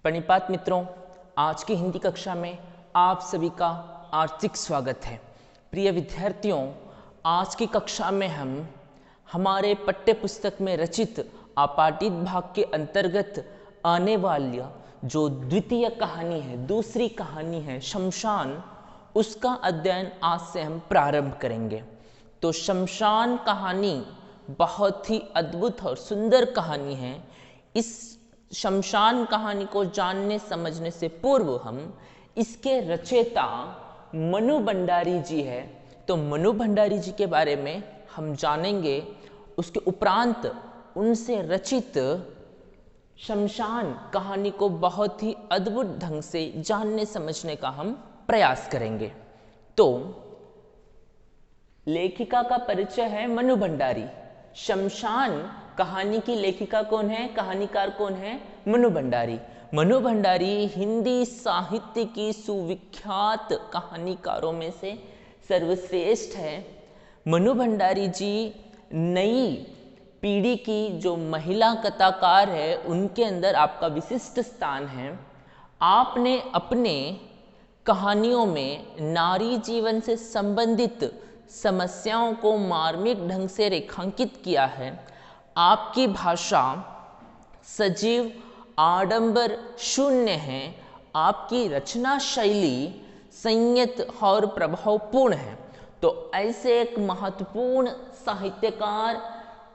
प्रणिपात मित्रों, आज की हिंदी कक्षा में आप सभी का हार्दिक स्वागत है। प्रिय विद्यार्थियों, आज की कक्षा में हम हमारे पाठ्य पुस्तक में रचित अपाठित भाग के अंतर्गत आने वाली जो द्वितीय कहानी है, दूसरी कहानी है शमशान, उसका अध्ययन आज से हम प्रारंभ करेंगे। तो शमशान कहानी बहुत ही अद्भुत और सुंदर कहानी है। इस शमशान कहानी को जानने समझने से पूर्व हम इसके रचयिता मनु भंडारी जी है, तो मनु भंडारी जी के बारे में हम जानेंगे। उसके उपरांत उनसे रचित शमशान कहानी को बहुत ही अद्भुत ढंग से जानने समझने का हम प्रयास करेंगे। तो लेखिका का परिचय है मनु भंडारी। शमशान कहानी की लेखिका कौन है, कहानीकार कौन है? मनु भंडारी। मनु भंडारी हिंदी साहित्य की सुविख्यात कहानीकारों में से सर्वश्रेष्ठ है। मनु भंडारी जी नई पीढ़ी की जो महिला कथाकार है उनके अंदर आपका विशिष्ट स्थान है। आपने अपने कहानियों में नारी जीवन से संबंधित समस्याओं को मार्मिक ढंग से रेखांकित किया है। आपकी भाषा सजीव, आडंबर शून्य है। आपकी रचना शैली संयत और प्रभावपूर्ण है। तो ऐसे एक महत्वपूर्ण साहित्यकार,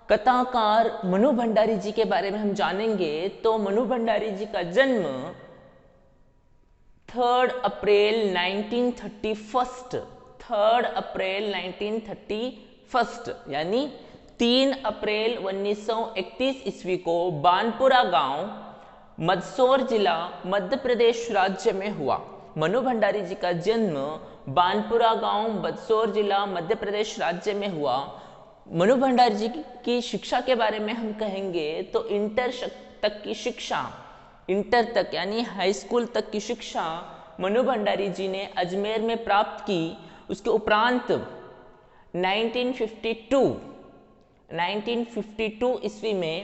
कथाकार मनु भंडारी जी के बारे में हम जानेंगे। तो मनु भंडारी जी का जन्म 3 अप्रैल 1931 यानी 3 अप्रैल 1931 ईस्वी को बानपुरा गांव, मंदसौर जिला, मध्य प्रदेश राज्य में हुआ। मनु भंडारी जी का जन्म बानपुरा गांव, मंदसौर जिला, मध्य प्रदेश राज्य में हुआ। मनु भंडारी जी की शिक्षा के बारे में हम कहेंगे तो इंटर तक की शिक्षा, इंटर तक यानी हाई स्कूल तक की शिक्षा मनु भंडारी जी ने अजमेर में प्राप्त की। उसके उपरांत 1952 ईस्वी में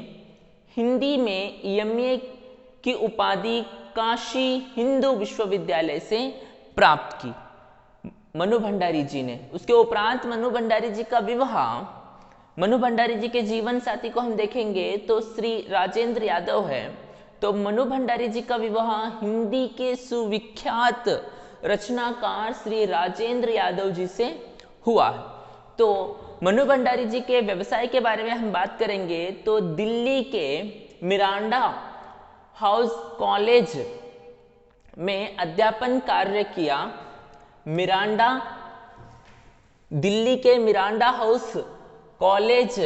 हिंदी में एमए की उपाधि काशी हिंदू विश्वविद्यालय से प्राप्त की मनु भंडारी जी ने। उसके उपरांत मनु भंडारी जी का विवाह, मनु भंडारी जी के जीवन साथी को हम देखेंगे तो श्री राजेंद्र यादव है। तो मनु भंडारी जी का विवाह हिंदी के सुविख्यात रचनाकार श्री राजेंद्र यादव जी से हुआ है। तो मनु भंडारी जी के व्यवसाय के बारे में हम बात करेंगे तो दिल्ली के मिरांडा हाउस कॉलेज में अध्यापन कार्य किया। दिल्ली के मिरांडा हाउस कॉलेज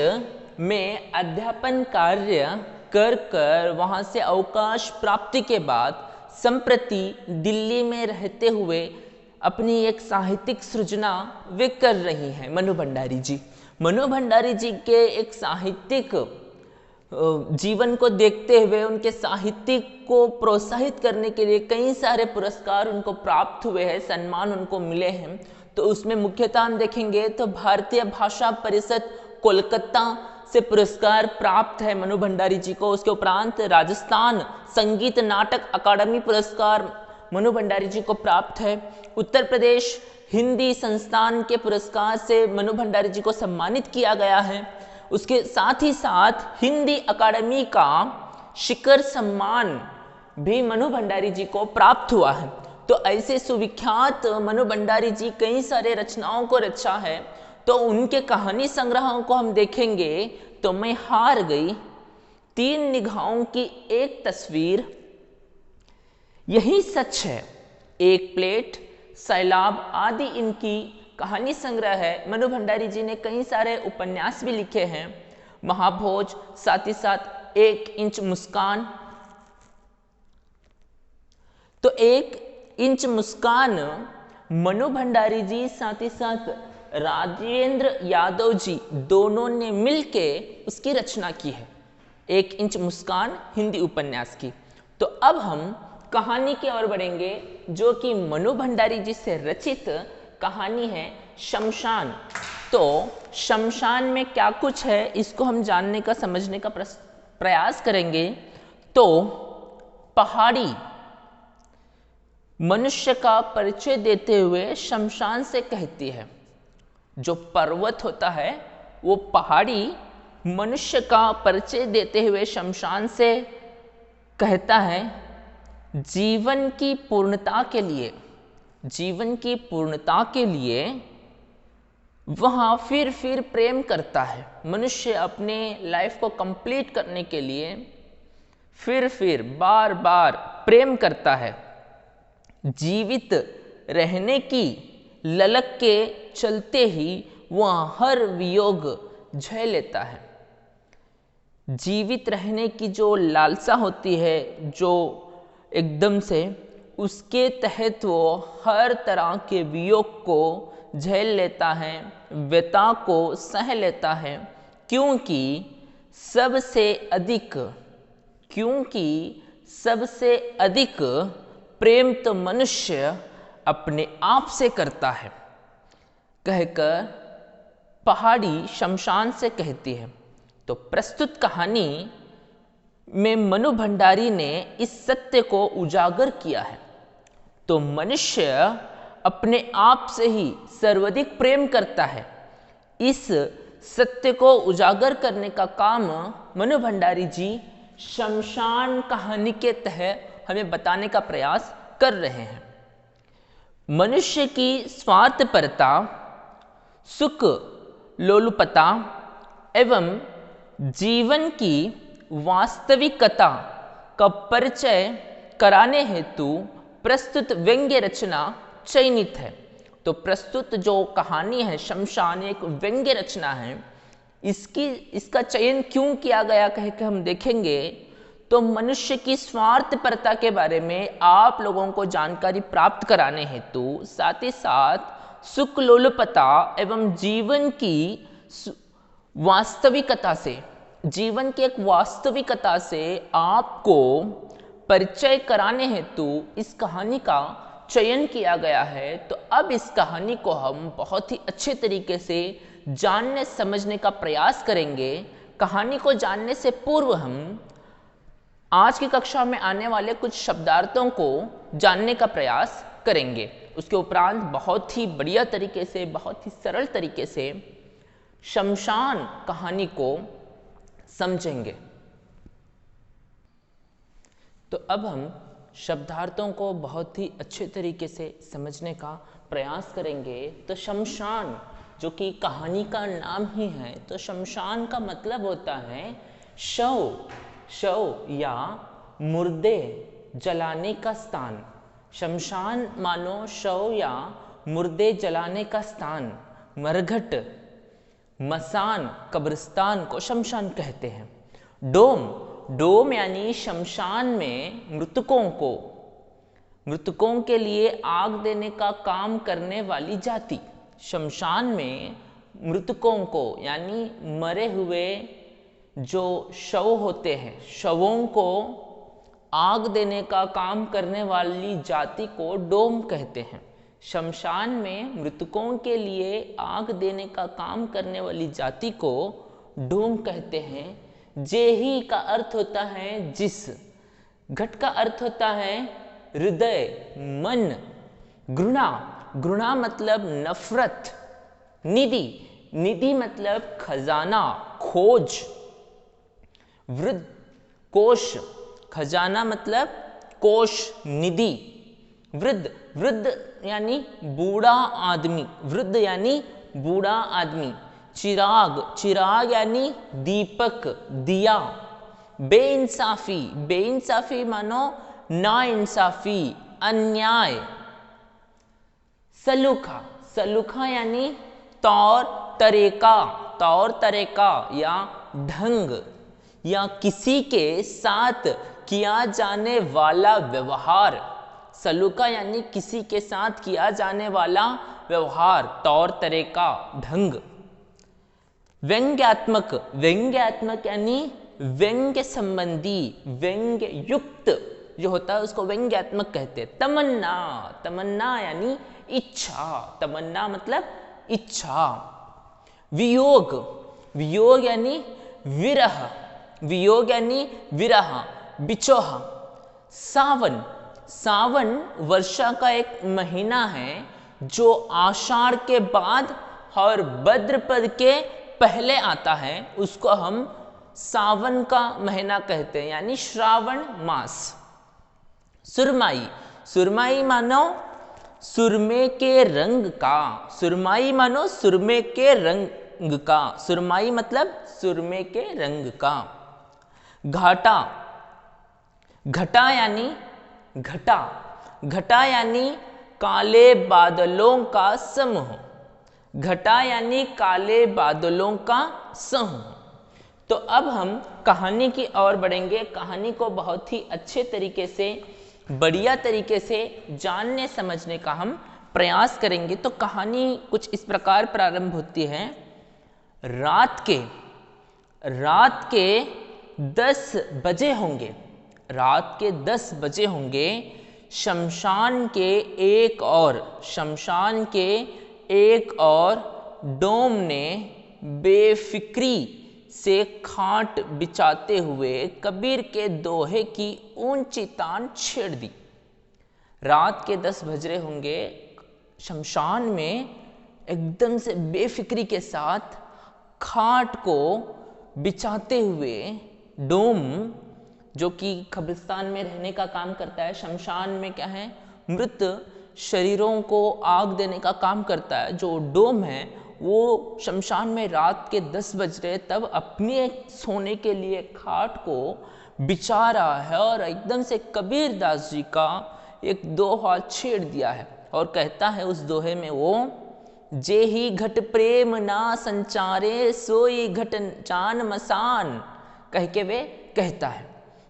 में अध्यापन कार्य कर वहां से अवकाश प्राप्ति के बाद संप्रति दिल्ली में रहते हुए अपनी एक साहित्यिक सृजना वे कर रही हैं मनु भंडारी जी। मनु भंडारी जी के एक साहित्यिक जीवन को देखते हुए उनके साहित्य को प्रोत्साहित करने के लिए कई सारे पुरस्कार उनको प्राप्त हुए हैं, सम्मान उनको मिले हैं। तो उसमें मुख्यतः हम देखेंगे तो भारतीय भाषा परिषद कोलकाता से पुरस्कार प्राप्त है मनु भंडारी जी को। उसके उपरांत राजस्थान संगीत नाटक अकादमी पुरस्कार मनु भंडारी जी को प्राप्त है। उत्तर प्रदेश हिंदी संस्थान के पुरस्कार से मनु भंडारी जी को सम्मानित किया गया है। उसके साथ ही साथ हिंदी अकादमी का शिखर सम्मान भी मनु भंडारी जी को प्राप्त हुआ है। तो ऐसे सुविख्यात मनु भंडारी जी कई सारे रचनाओं को रचा है। तो उनके कहानी संग्रहों को हम देखेंगे तो मैं हार गई, 3 निगाहों की एक तस्वीर, यही सच है, एक प्लेट, सैलाब आदि इनकी कहानी संग्रह है। मनु भंडारी जी ने कई सारे उपन्यास भी लिखे हैं, महाभोज, साथ ही साथ 1 इंच मुस्कान। तो 1 इंच मुस्कान मनु भंडारी जी साथ ही साथ राजेंद्र यादव जी दोनों ने मिलके उसकी रचना की है, 1 इंच मुस्कान हिंदी उपन्यास की। तो अब हम कहानी की ओर बढ़ेंगे जो कि मनु भंडारी जी से रचित कहानी है शमशान। तो शमशान में क्या कुछ है इसको हम जानने का, समझने का प्रयास करेंगे। तो पहाड़ी मनुष्य का परिचय देते हुए शमशान से कहती है। जो पर्वत होता है वो पहाड़ी मनुष्य का परिचय देते हुए शमशान से कहता है, जीवन की पूर्णता के लिए, जीवन की पूर्णता के लिए वहाँ फिर प्रेम करता है। मनुष्य अपने लाइफ को कंप्लीट करने के लिए फिर बार बार प्रेम करता है। जीवित रहने की ललक के चलते ही वह हर वियोग झेल लेता है। जीवित रहने की जो लालसा होती है, जो एकदम से, उसके तहत वो हर तरह के वियोग को झेल लेता है, व्यथा को सह लेता है, क्योंकि सबसे अधिक प्रेम तो मनुष्य अपने आप से करता है, कहकर पहाड़ी शमशान से कहती है। तो प्रस्तुत कहानी में मनु भंडारी ने इस सत्य को उजागर किया है। तो मनुष्य अपने आप से ही सर्वाधिक प्रेम करता है। इस सत्य को उजागर करने का काम मनु भंडारी जी शमशान कहानी के तहत हमें बताने का प्रयास कर रहे हैं। मनुष्य की स्वार्थपरता, सुख लोलुपता एवं जीवन की वास्तविकता का परिचय कराने हेतु प्रस्तुत व्यंग्य रचना चयनित है। तो प्रस्तुत जो कहानी है शमशान, एक व्यंग्य रचना है। इसका चयन क्यों किया गया कह के हम देखेंगे। तो मनुष्य की स्वार्थपरता के बारे में आप लोगों को जानकारी प्राप्त कराने हेतु, साथ ही साथ सुख लोलुपता एवं जीवन की वास्तविकता से, जीवन की एक वास्तविकता से आपको परिचय कराने हेतु इस कहानी का चयन किया गया है। तो अब इस कहानी को हम बहुत ही अच्छे तरीके से जानने समझने का प्रयास करेंगे। कहानी को जानने से पूर्व हम आज की कक्षा में आने वाले कुछ शब्दार्थों को जानने का प्रयास करेंगे। उसके उपरांत बहुत ही बढ़िया तरीके से, बहुत ही सरल तरीके से शमशान कहानी को समझेंगे। तो अब हम शब्दार्थों को बहुत ही अच्छे तरीके से समझने का प्रयास करेंगे। तो शमशान, जो कि कहानी का नाम ही है, तो शमशान का मतलब होता है शव या मुर्दे जलाने का स्थान। शमशान मानो शव या मुर्दे जलाने का स्थान। मरघट, मसान, कब्रिस्तान को शमशान कहते हैं। डोम यानी शमशान में मृतकों के लिए आग देने का काम करने वाली जाति। शमशान में मृतकों को यानी मरे हुए जो शव होते हैं, शवों को आग देने का काम करने वाली जाति को डोम कहते हैं। शमशान में मृतकों के लिए आग देने का काम करने वाली जाति को डोम कहते हैं। जेही का अर्थ होता है जिस, घट का अर्थ होता है हृदय, मन। घृणा मतलब नफरत। निधि मतलब खजाना, खोज। वृद्ध, कोश, खजाना मतलब कोश, निधि। वृद्ध यानी बूढ़ा आदमी, वृद्ध यानी बूढ़ा आदमी। चिराग यानी दीपक, दिया। बेइंसाफी मानो नाइंसाफी, अन्याय। सलूखा यानी तौर तरीका या ढंग, या किसी के साथ किया जाने वाला व्यवहार। सलूका यानी किसी के साथ किया जाने वाला व्यवहार, तौर तरीका, ढंग। व्यंग्यात्मक यानी व्यंग्य संबंधी, व्यंग्य युक्त जो होता है उसको व्यंग्यात्मक कहते हैं। तमन्ना यानी इच्छा, तमन्ना मतलब इच्छा। वियोग यानी विरह, बिचोह। सावन, सावन वर्षा का एक महीना है जो आषाढ़ के बाद और भाद्रपद के पहले आता है, उसको हम सावन का महीना कहते हैं, यानी श्रावण मास। सुरमाई, सुरमाई मानो सुरमे के रंग का, सुरमाई मानो सुरमे के रंग का, सुरमाई मतलब सुरमे के रंग का। घाटा, घटा यानी घटा, घटा यानी काले बादलों का समूह, घटा यानी काले बादलों का समूह। तो अब हम कहानी की ओर बढ़ेंगे। कहानी को बहुत ही अच्छे तरीके से, बढ़िया तरीके से जानने समझने का हम प्रयास करेंगे। तो कहानी कुछ इस प्रकार प्रारंभ होती है। रात के 10 बजे होंगे, रात के 10 बजे होंगे, शमशान के एक और डोम ने बेफिक्री से खाट बिछाते हुए कबीर के दोहे की ऊंची तान छेड़ दी। रात के 10 बज रहे होंगे, शमशान में एकदम से बेफिक्री के साथ खाट को बिछाते हुए डोम, जो कि कब्रिस्तान में रहने का काम करता है, शमशान में क्या है, मृत शरीरों को आग देने का काम करता है, जो डोम है वो शमशान में रात के 10 बज रहे तब अपने सोने के लिए खाट को बिछा रहा है और एकदम से कबीर दास जी का एक दोहा छेड़ दिया है और कहता है उस दोहे में वो, जे ही घट प्रेम ना संचारे सोई घट जान मसान, कह के वे कहता है।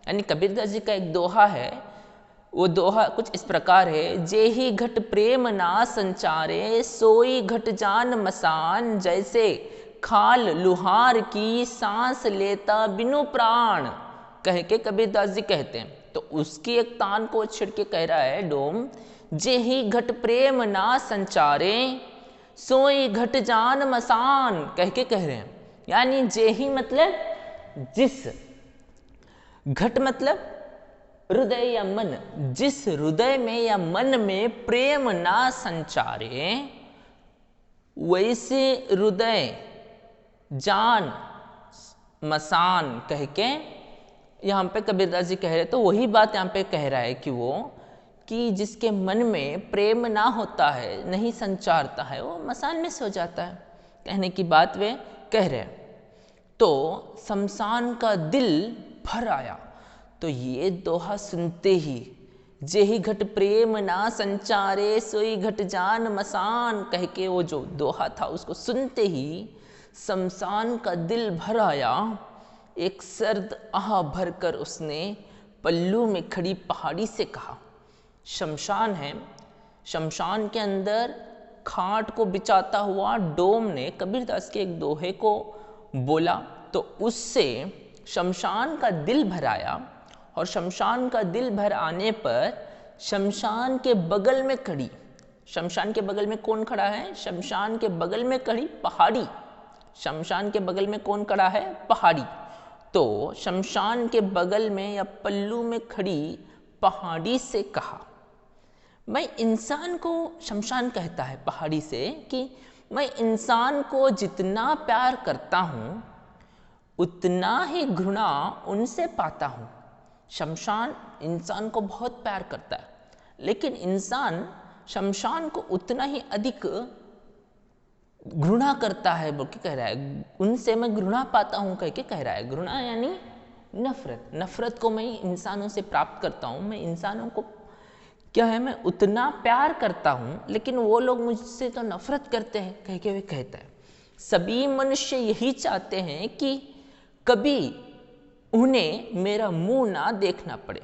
यानी कबीरदास जी का एक दोहा है, वो दोहा कुछ इस प्रकार है, जे ही घट प्रेम ना संचारे सोई घट जान मसान, जैसे खाल लुहार की सांस लेता बिनु प्राण, कह के कबीरदास जी कहते हैं। तो उसकी एक तान को छिड़ के कह रहा है डोम, जे ही घट प्रेम ना संचारे सोई घट जान मसान, कह के कह रहे हैं। यानी जे ही मतलब जिस, घट मतलब हृदय या मन, जिस हृदय में या मन में प्रेम ना संचारे, वैसे हृदय जान मसान, कह के यहाँ पे कबीरदास जी कह रहे, तो वही बात यहाँ पे कह रहा है कि वो, कि जिसके मन में प्रेम ना होता है, नहीं संचारता है, वो मसान में सो जाता है, कहने की बात वे कह रहे हैं। तो शमशान का दिल भर आया। तो ये दोहा सुनते ही, जे ही घट प्रेम ना संचारे सोई घट जान मसान, कह के वो जो दोहा था उसको सुनते ही शमशान का दिल भर आया। एक सर्द आह भरकर उसने पल्लू में खड़ी पहाड़ी से कहा, शमशान है, शमशान के अंदर खाट को बिछाता हुआ डोम ने कबीरदास के एक दोहे को बोला, तो उससे शमशान का दिल भर आया। और शमशान का दिल भर आने पर शमशान के बगल में खड़ी, शमशान के बगल में कौन खड़ा है, शमशान के बगल में खड़ी पहाड़ी, शमशान के बगल में कौन खड़ा है, पहाड़ी। तो शमशान के बगल में या पल्लू में खड़ी पहाड़ी से कहा, मैं इंसान को, शमशान कहता है पहाड़ी से कि मैं इंसान को जितना प्यार करता हूँ उतना ही घृणा उनसे पाता हूँ। शमशान इंसान को बहुत प्यार करता है, लेकिन इंसान शमशान को उतना ही अधिक घृणा करता है, बोल के कह रहा है, उनसे मैं घृणा पाता हूँ कह के कह रहा है। घृणा यानी नफरत, नफरत को मैं इंसानों से प्राप्त करता हूँ, मैं इंसानों को क्या है, मैं उतना प्यार करता हूँ लेकिन वो लोग मुझसे तो नफरत करते हैं, कह के वे कहता है। सभी मनुष्य यही चाहते हैं कि कभी उन्हें मेरा मुंह ना देखना पड़े।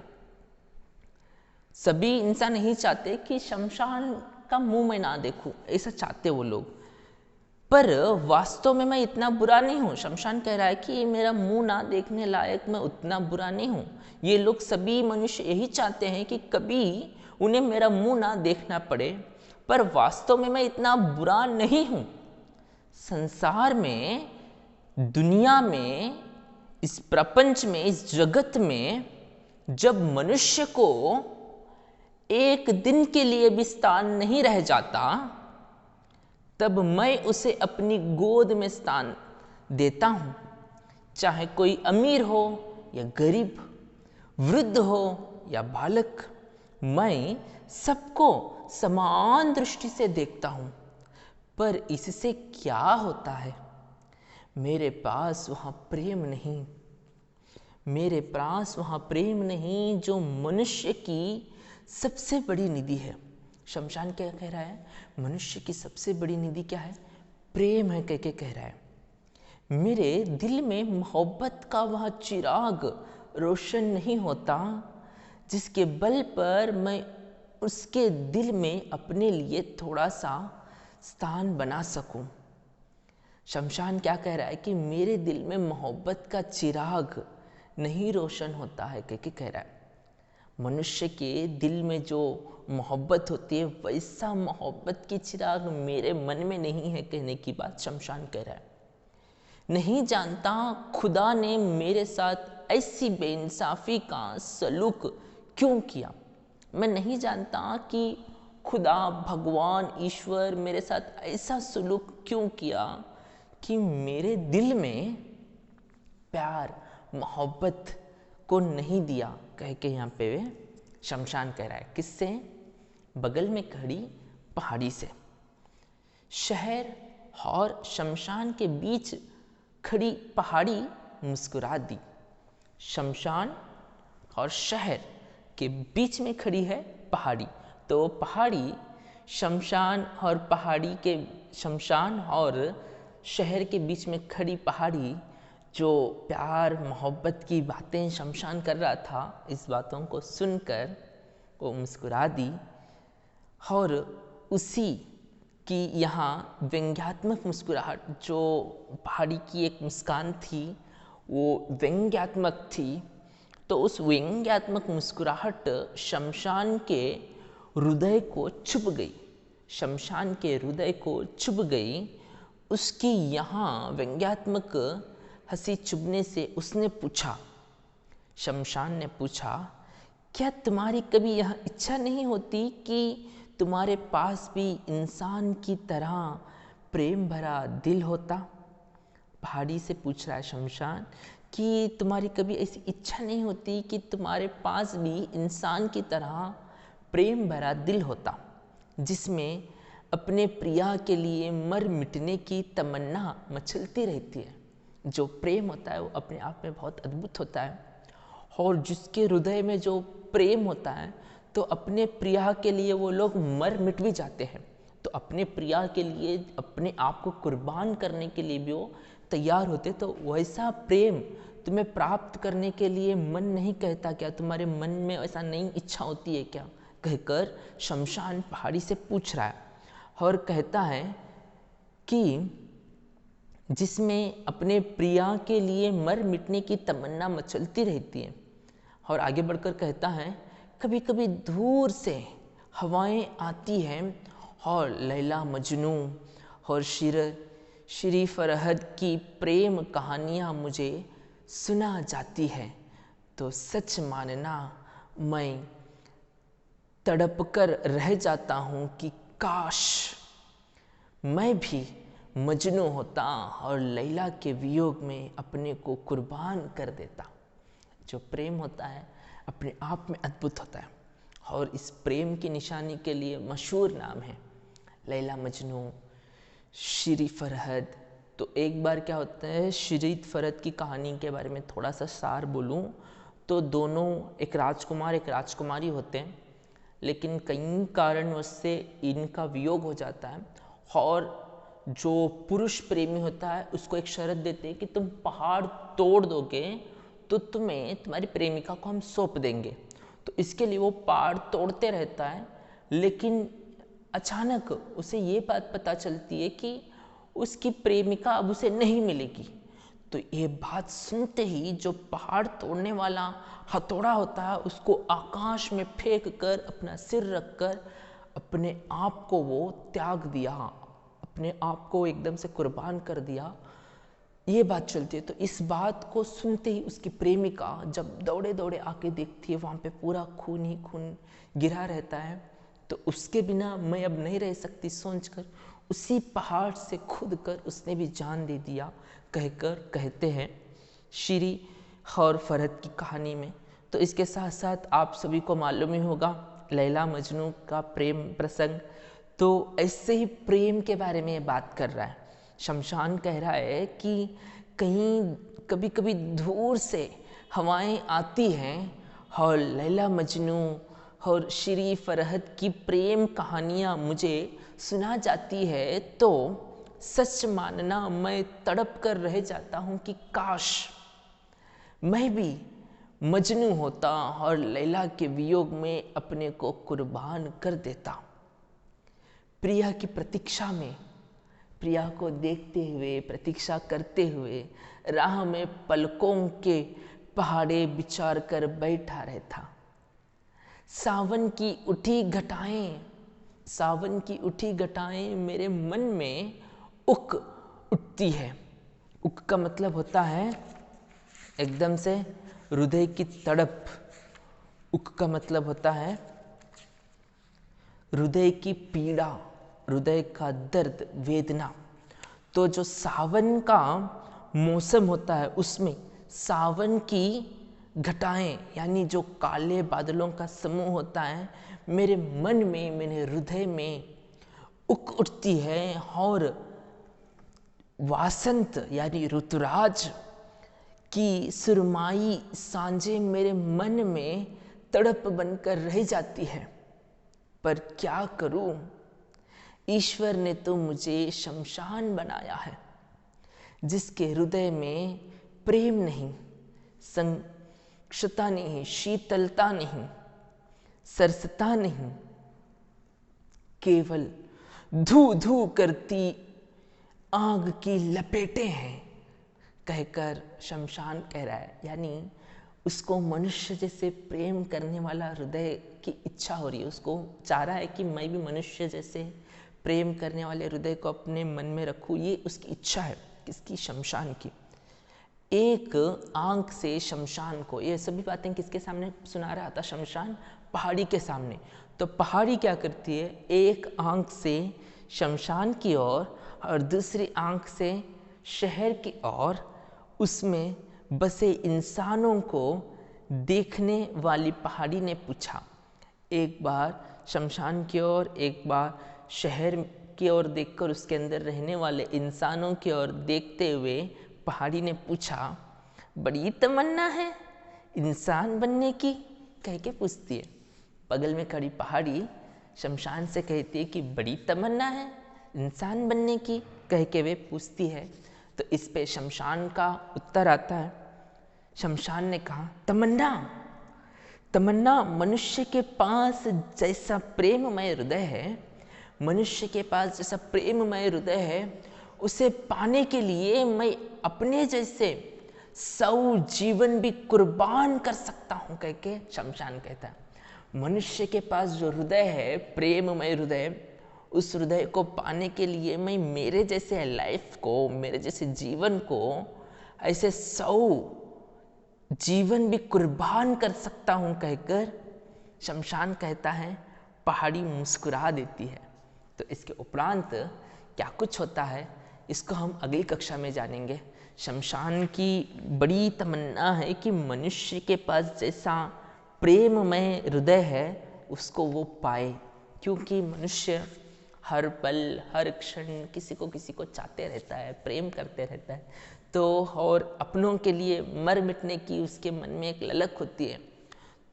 सभी इंसान यही चाहते कि शमशान का मुंह मैं ना देखूं, ऐसा चाहते वो लोग। पर वास्तव में मैं इतना बुरा नहीं हूं। शमशान कह रहा है कि मेरा मुंह ना देखने लायक मैं उतना बुरा नहीं हूं। ये लोग सभी मनुष्य यही चाहते हैं कि कभी उन्हें मेरा मुंह ना देखना पड़े, पर वास्तव में मैं इतना बुरा नहीं हूं। संसार में, दुनिया में, इस प्रपंच में, इस जगत में जब मनुष्य को एक दिन के लिए भी स्थान नहीं रह जाता, तब मैं उसे अपनी गोद में स्थान देता हूं। चाहे कोई अमीर हो या गरीब, वृद्ध हो या बालक, मैं सबको समान दृष्टि से देखता हूं। पर इससे क्या होता है? मेरे पास वहां प्रेम नहीं, मेरे पास वहां प्रेम नहीं जो मनुष्य की सबसे बड़ी निधि है। शमशान क्या कह रहा है? मनुष्य की सबसे बड़ी निधि क्या है? प्रेम है, कह रहा है। मेरे दिल में मोहब्बत का वह चिराग रोशन नहीं होता जिसके बल पर मैं उसके दिल में अपने लिए थोड़ा सा स्थान बना सकूं। शमशान क्या कह रहा है कि मेरे दिल में मोहब्बत का चिराग नहीं रोशन होता है, कह रहा है। मनुष्य के दिल में जो मोहब्बत होती है वैसा मोहब्बत की चिराग मेरे मन में नहीं है, कहने की बात शमशान कह रहा है। नहीं जानता खुदा ने मेरे साथ ऐसी बेइंसाफी का सलूक क्यों किया। मैं नहीं जानता कि खुदा भगवान ईश्वर मेरे साथ ऐसा सलूक क्यों किया कि मेरे दिल में प्यार मोहब्बत को नहीं दिया, कह के यहाँ पे शमशान कह रहा है। किससे? बगल में खड़ी पहाड़ी से। शहर और शमशान के बीच खड़ी पहाड़ी मुस्कुरा दी। शमशान और शहर के बीच में खड़ी है पहाड़ी। तो पहाड़ी शमशान और पहाड़ी के शमशान और शहर के बीच में खड़ी पहाड़ी जो प्यार मोहब्बत की बातें शमशान कर रहा था, इस बातों को सुनकर वो मुस्कुरा दी। और उसी कि यहाँ व्यंग्यात्मक मुस्कुराहट, जो पहाड़ी की एक मुस्कान थी वो व्यंग्यात्मक थी, तो उस व्यंग्यात्मक मुस्कुराहट शमशान के हृदय को छुप गई। शमशान के हृदय को छुप गई। उसकी यहाँ व्यंग्यात्मक हंसी चुभने से उसने पूछा, शमशान ने पूछा, क्या तुम्हारी कभी यह इच्छा नहीं होती कि तुम्हारे पास भी इंसान की तरह प्रेम भरा दिल होता? पहाड़ी से पूछ रहा है शमशान कि तुम्हारी कभी ऐसी इच्छा नहीं होती कि तुम्हारे पास भी इंसान की तरह प्रेम भरा दिल होता, जिसमें अपने प्रिया के लिए मर मिटने की तमन्ना मचलती रहती है। जो प्रेम होता है वो अपने आप में बहुत अद्भुत होता है, और जिसके हृदय में जो प्रेम होता है तो अपने प्रिया के लिए वो लोग मर मिट भी जाते हैं। तो अपने प्रिया के लिए अपने आप को कुर्बान करने के लिए भी वो तैयार होते। तो वैसा प्रेम तुम्हें प्राप्त करने के लिए मन नहीं कहता क्या? तुम्हारे मन में ऐसा नई इच्छा होती है क्या? कहकर शमशान पहाड़ी से पूछ रहा है। और कहता है कि जिसमें अपने प्रिया के लिए मर मिटने की तमन्ना मचलती रहती है। और आगे बढ़कर कहता है, कभी कभी दूर से हवाएं आती हैं और लैला मजनू और श्री फरहद की प्रेम कहानियाँ मुझे सुना जाती है, तो सच मानना मैं तड़प कर रह जाता हूँ कि काश मैं भी मजनू होता और लैला के वियोग में अपने को कुर्बान कर देता। जो प्रेम होता है अपने आप में अद्भुत होता है, और इस प्रेम की निशानी के लिए मशहूर नाम है लैला मजनू, श्री फरहद। तो एक बार क्या होता है, श्री फरहद की कहानी के बारे में थोड़ा सा सार बोलूं तो दोनों एक राजकुमार एक राजकुमारी होते हैं, लेकिन कई कारणवश से इनका वियोग हो जाता है। और जो पुरुष प्रेमी होता है उसको एक शर्त देते हैं कि तुम पहाड़ तोड़ दोगे तो तुम्हें तुम्हारी प्रेमिका को हम सौंप देंगे। तो इसके लिए वो पहाड़ तोड़ते रहता है, लेकिन अचानक उसे ये बात पता चलती है कि उसकी प्रेमिका अब उसे नहीं मिलेगी। तो ये बात सुनते ही जो पहाड़ तोड़ने वाला हथौड़ा होता है उसको आकाश में फेंक कर अपना सिर रखकर अपने आप को वो त्याग दिया, अपने आप को एकदम से कुर्बान कर दिया। ये बात चलती है। तो इस बात को सुनते ही उसकी प्रेमिका जब दौड़े दौड़े आके देखती है, वहाँ पे पूरा खून ही खून गिरा रहता है, तो उसके बिना मैं अब नहीं रह सकती सोचकर उसी पहाड़ से खुद कर उसने भी जान दे दिया, कहकर कहते हैं श्री और फरहद की कहानी में। तो इसके साथ साथ आप सभी को मालूम ही होगा लैला मजनू का प्रेम प्रसंग। तो ऐसे ही प्रेम के बारे में ये बात कर रहा है। शमशान कह रहा है कि कहीं कभी कभी दूर से हवाएं आती हैं और लैला मजनू और श्री फरहद की प्रेम कहानियाँ मुझे सुना जाती है, तो सच मानना मैं तड़प कर रह जाता हूँ कि काश मैं भी मजनू होता और लैला के वियोग में अपने को कुर्बान कर देता। प्रिया की प्रतीक्षा में, प्रिया को देखते हुए, प्रतीक्षा करते हुए राह में पलकों के पहाड़े बिछार कर बैठा रहता। सावन की उठी घटाएं मेरे मन में उक उठती है। उक का मतलब होता है एकदम से हृदय की तड़प। उक का मतलब होता है हृदय की पीड़ा, हृदय का दर्द, वेदना। तो जो सावन का मौसम होता है उसमें सावन की घटाएं यानी जो काले बादलों का समूह होता है मेरे मन में, मेरे हृदय में उक उठती है। और वासंत यानी ऋतुराज की सुरमाई सांझें मेरे मन में तड़प बनकर रह जाती है। पर क्या करूं, ईश्वर ने तो मुझे शमशान बनाया है, जिसके हृदय में प्रेम नहीं, संक्षता नहीं, शीतलता नहीं, सरसता नहीं, केवल धू धू करती आग की लपेटें हैं, कहकर शमशान कह रहा है। यानी उसको मनुष्य जैसे प्रेम करने वाला हृदय की इच्छा हो रही है, उसको चाह रहा है कि मैं भी मनुष्य जैसे प्रेम करने वाले हृदय को अपने मन में रखूं। ये उसकी इच्छा है, किसकी? शमशान की। एक आंख से शमशान को, ये सभी बातें किसके सामने सुना रहा था? शमशान पहाड़ी के सामने। तो पहाड़ी क्या करती है? एक आंख से शमशान की ओर और दूसरी आंख से शहर की ओर उसमें बसे इंसानों को देखने वाली पहाड़ी ने पूछा। एक बार शमशान की ओर, एक बार शहर की ओर देखकर उसके अंदर रहने वाले इंसानों की ओर देखते हुए पहाड़ी ने पूछा, बड़ी तमन्ना है इंसान बनने की? कह के पूछती है। बगल में खड़ी पहाड़ी शमशान से कहती है कि बड़ी तमन्ना है इंसान बनने की, कह के वे पूछती है। तो इस पे शमशान का उत्तर आता है। शमशान ने कहा, तमन्ना मनुष्य के पास जैसा प्रेममय हृदय है, मनुष्य के पास जैसा प्रेममय हृदय है, उसे पाने के लिए मैं अपने जैसे 100 जीवन भी कुर्बान कर सकता हूं, कह के शमशान कहता है। मनुष्य के पास जो हृदय है, प्रेममय हृदय, उस हृदय को पाने के लिए मैं मेरे जैसे लाइफ को, मेरे जैसे जीवन को ऐसे 100 जीवन भी कुर्बान कर सकता हूं, कहकर शमशान कहता है। पहाड़ी मुस्कुरा देती है। तो इसके उपरांत क्या कुछ होता है इसको हम अगली कक्षा में जानेंगे। शमशान की बड़ी तमन्ना है कि मनुष्य के पास जैसा प्रेममय हृदय है उसको वो पाए, क्योंकि मनुष्य हर पल, हर क्षण किसी को चाहते रहता है, प्रेम करते रहता है। तो और अपनों के लिए मर मिटने की उसके मन में एक ललक होती है।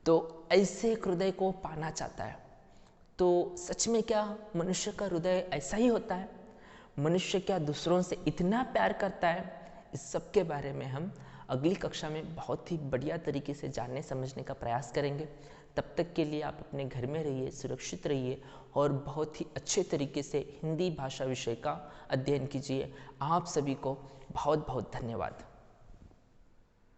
तो ऐसे हृदय को पाना चाहता है। तो सच में क्या मनुष्य का हृदय ऐसा ही होता है? मनुष्य क्या दूसरों से इतना प्यार करता है? इस सब के बारे में हम अगली कक्षा में बहुत ही बढ़िया तरीके से जानने समझने का प्रयास करेंगे। तब तक के लिए आप अपने घर में रहिए, सुरक्षित रहिए और बहुत ही अच्छे तरीके से हिंदी भाषा विषय का अध्ययन कीजिए। आप सभी को बहुत बहुत धन्यवाद।